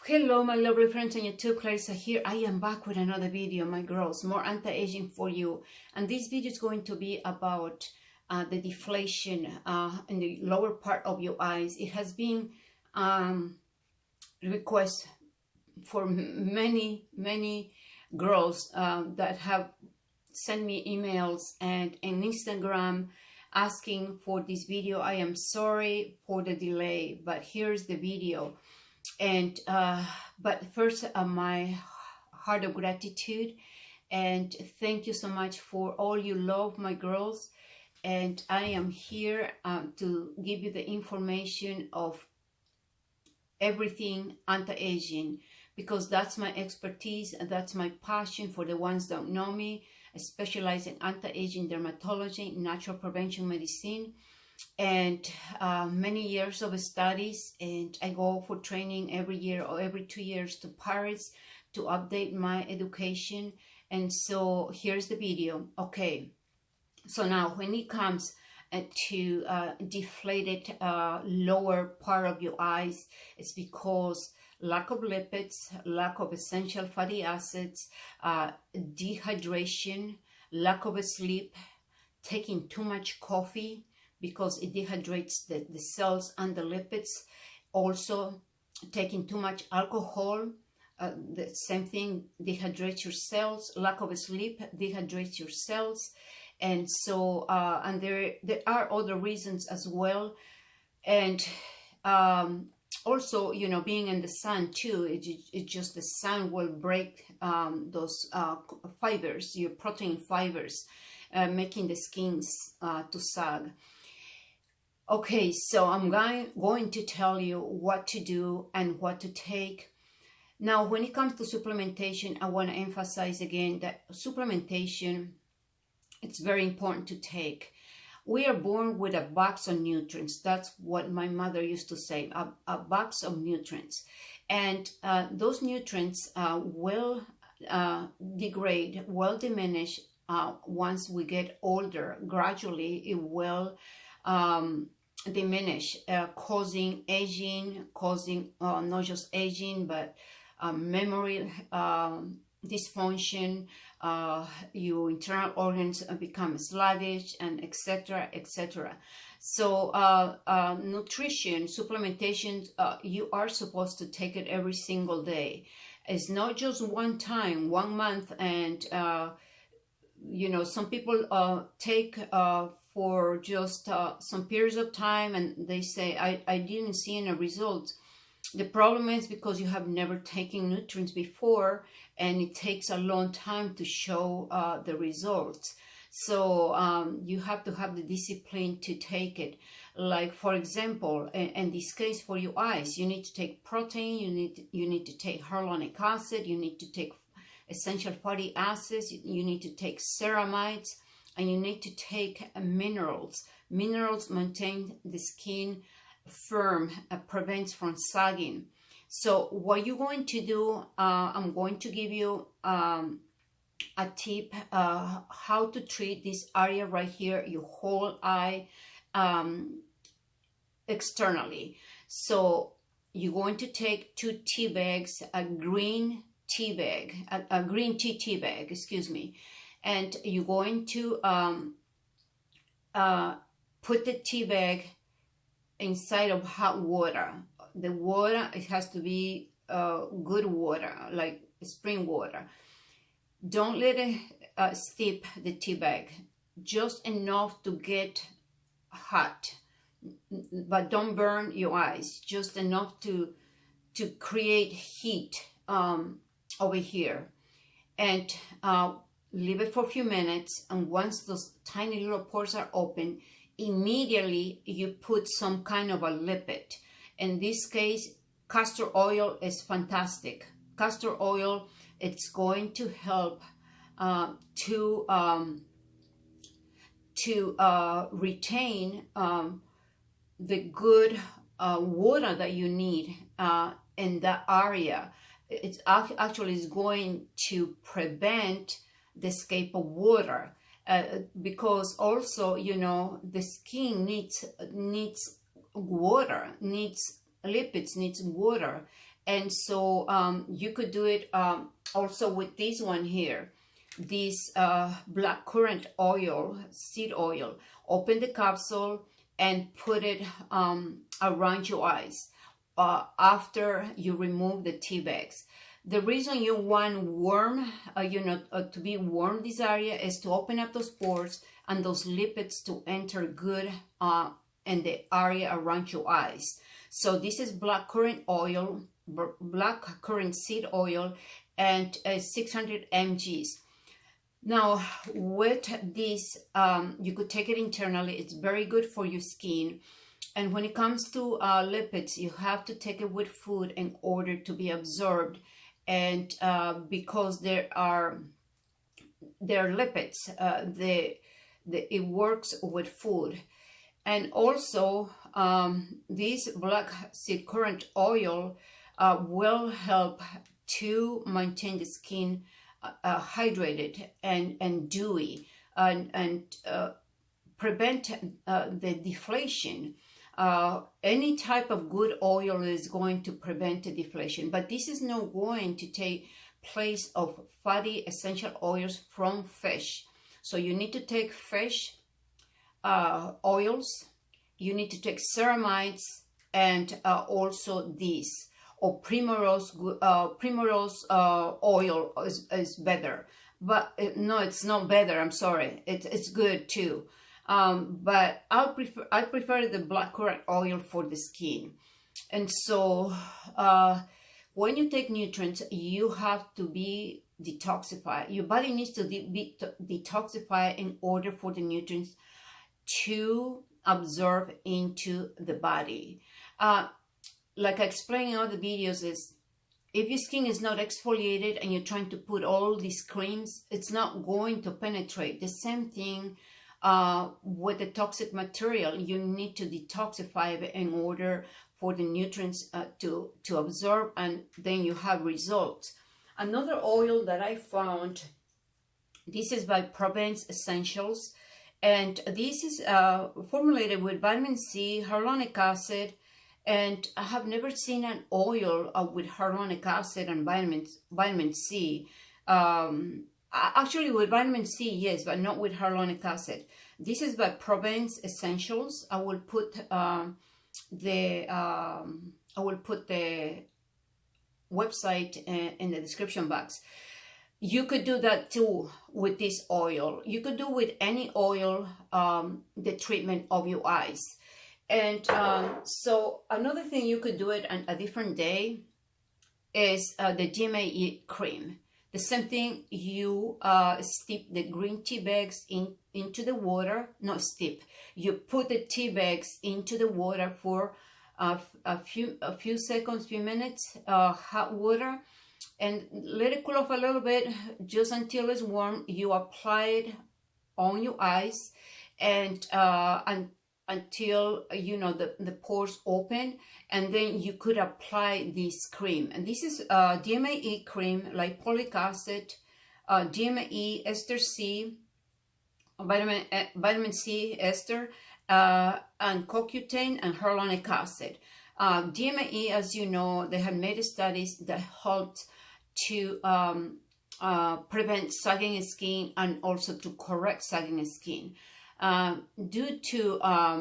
Hello my lovely friends on YouTube, Clarissa here. I am back with another video, my girls, more anti-aging for you. And this video is going to be about the deflation in the lower part of your eyes. It has been request for many girls that have sent me emails and on Instagram asking for this video. I am sorry for the delay, but here's the video. And but first, my heart of gratitude and thank you so much for all you love, my girls. And I am here to give you the information of everything anti-aging, because that's my expertise and that's my passion. For the ones that don't know me, I specialize in anti-aging dermatology, natural prevention medicine, and many years of studies. And I go for training every year or every 2 years to Paris to update my education. And so here's the video. Okay, so now when it comes to deflated lower part of your eyes, it's because lack of lipids, lack of essential fatty acids, dehydration, lack of sleep, taking too much coffee, because it dehydrates the cells and the lipids. Also, taking too much alcohol, the same thing, dehydrates your cells. Lack of sleep dehydrates your cells. And so, and there are other reasons as well. And also, you know, being in the sun too, it's just the sun will break those fibers, your protein fibers, making the skins to sag. Okay, so I'm going to tell you what to do and what to take. Now, when it comes to supplementation, I want to emphasize again that supplementation, it's very important to take. We are born with a box of nutrients. That's what my mother used to say, a box of nutrients. And those nutrients will degrade, will diminish once we get older. Gradually, it will diminish, causing aging, causing not just aging, but memory dysfunction, your internal organs become sluggish, and etc, etc. So nutrition, supplementation, you are supposed to take it every single day. It's not just one time, 1 month, and you know, some people take for just some periods of time and they say, I didn't see any results. The problem is because you have never taken nutrients before, and it takes a long time to show the results. So you have to have the discipline to take it. Like, for example, in this case for your eyes, you need to take protein, you need to take hyaluronic acid, you need to take essential fatty acids, you need to take ceramides, and you need to take minerals. Minerals maintain the skin firm, prevents from sagging. So what you're going to do, I'm going to give you a tip how to treat this area right here, your whole eye, externally. So you're going to take 2 tea bags, a green tea bag, a green tea bag, excuse me, and you're going to put the tea bag inside of hot water. The water, it has to be good water, like spring water. Don't let it steep the tea bag, just enough to get hot, but don't burn your eyes, just enough to create heat over here. And leave it for a few minutes, and once those tiny little pores are open, immediately you put some kind of a lipid. In this case, castor oil is fantastic. Castor oil, it's going to help to retain the good water that you need in that area. It actually is going to prevent the escape of water, because also, you know, the skin needs water, needs lipids, needs water, And so you could do it also with this one here, this black currant oil, seed oil. Open the capsule and put it around your eyes after you remove the tea bags. The reason you want warm, to be warm this area is to open up those pores and those lipids to enter good in the area around your eyes. So this is black currant oil, black currant seed oil, and 600 mg. Now with this, you could take it internally. It's very good for your skin. And when it comes to lipids, you have to take it with food in order to be absorbed. And because there are lipids, it works with food. And also this black seed currant oil will help to maintain the skin hydrated and dewy, and prevent the deflation. Any type of good oil is going to prevent the deflation, but this is not going to take place of fatty essential oils from fish. So you need to take fish oils, you need to take ceramides, and also this, or primrose oil is better. But no, it's not better, I'm sorry, it's good too. But I prefer the black currant oil for the skin. And so when you take nutrients, you have to be detoxified. Your body needs to be detoxified in order for the nutrients to absorb into the body. Like I explained in other videos, is if your skin is not exfoliated and you're trying to put all these creams, it's not going to penetrate. The same thing with the toxic material. You need to detoxify it in order for the nutrients to absorb, and then you have results. Another oil that I found, this is by Provence Essentials, and this is formulated with vitamin C, hyaluronic acid, and I have never seen an oil with hyaluronic acid and vitamin C. Actually, with vitamin C, yes, but not with hyaluronic acid. This is by Provence Essentials. I will put the website in the description box. You could do that too with this oil. You could do with any oil the treatment of your eyes. And so another thing you could do it on a different day is the DMAE cream. The same thing, you steep the green tea bags into the water. Not steep. You put the tea bags into the water for a few seconds, few minutes, hot water, and let it cool off a little bit, just until it's warm. You apply it on your eyes, and until the pores open, and then you could apply this cream. And this is DMAE cream, lipoic acid, DMAE, ester C, vitamin C ester, and CoQ10 and hyaluronic acid. DMAE, as you know, they have made studies that helped to prevent sagging skin and also to correct sagging skin. Due to a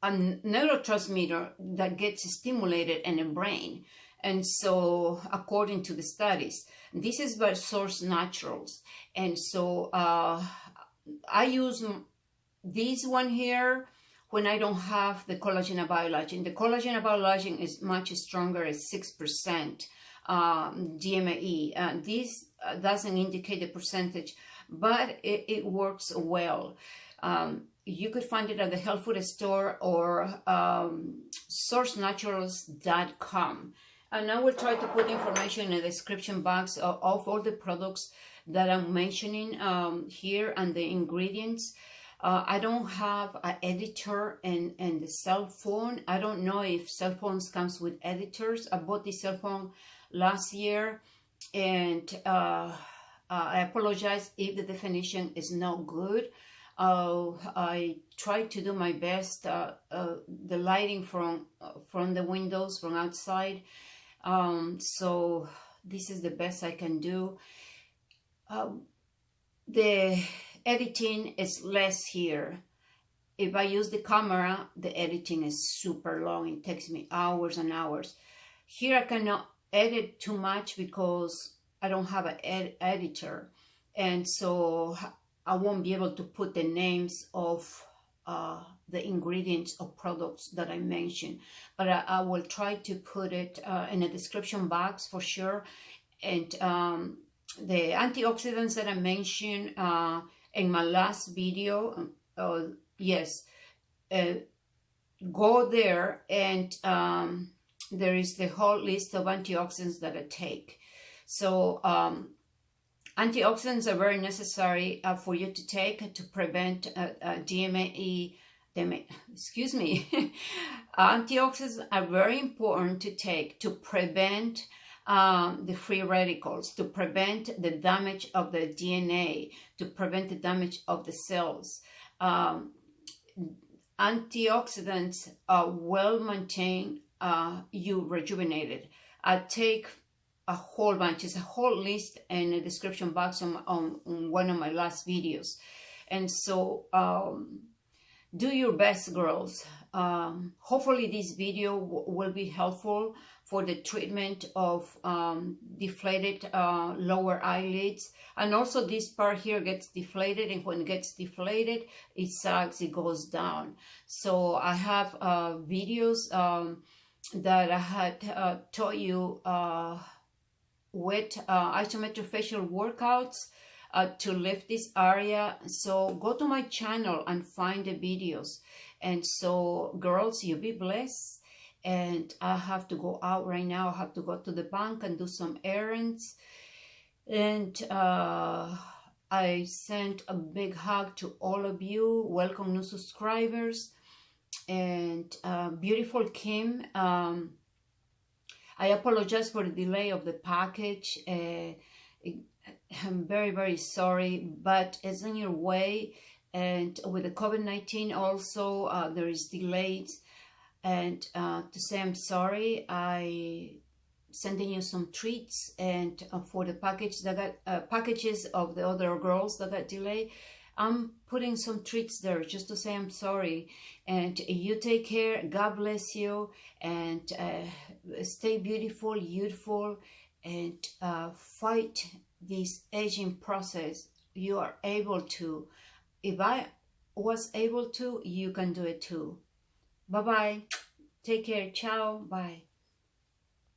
neurotransmitter that gets stimulated in the brain. And so according to the studies, this is by Source Naturals. And so I use this one here when I don't have the collagen biologic. The collagen biologic is much stronger at 6% DMAE. This doesn't indicate the percentage, but it works well. You could find it at the health food store or sourcenaturals.com. And I will try to put information in the description box of all the products that I'm mentioning here and the ingredients. I don't have an editor in the cell phone. I don't know if cell phones comes with editors. I bought the cell phone last year, and I apologize if the definition is not good. I try to do my best. The lighting from the windows from outside, so this is the best I can do. The editing is less here. If I use the camera, the editing is super long. It takes me hours and hours. Here I cannot edit too much because I don't have an editor, and so I won't be able to put the names of the ingredients of products that I mentioned, but I will try to put it in a description box for sure. And the antioxidants that I mentioned in my last video, yes, go there, and there is the whole list of antioxidants that I take. So antioxidants are very necessary for you to take to prevent DMAE. Excuse me. Antioxidants are very important to take to prevent the free radicals, to prevent the damage of the DNA, to prevent the damage of the cells. Antioxidants will maintain you rejuvenated. I take a whole bunch. It's a whole list in the description box on one of my last videos. And so do your best, girls. Hopefully this video will be helpful for the treatment of deflated lower eyelids. And also this part here gets deflated, and when it gets deflated, it sags, it goes down. So I have videos that I had taught you with isometric facial workouts to lift this area. So go to my channel and find the videos. And so girls, you be blessed. And I have to go out right now. I have to go to the bank and do some errands. And I send a big hug to all of you. Welcome new subscribers. And beautiful Kim, I apologize for the delay of the package. I'm very, very sorry, but it's on your way. And with the COVID-19 also, there is delays. And to say I'm sorry, I sending you some treats, and for the package that got packages of the other girls that got delayed, I'm putting some treats there just to say I'm sorry. And you take care. God bless you, and stay beautiful, youthful, and fight this aging process. You are able to. If I was able to, you can do it too. Bye-bye. Take care. Ciao. Bye.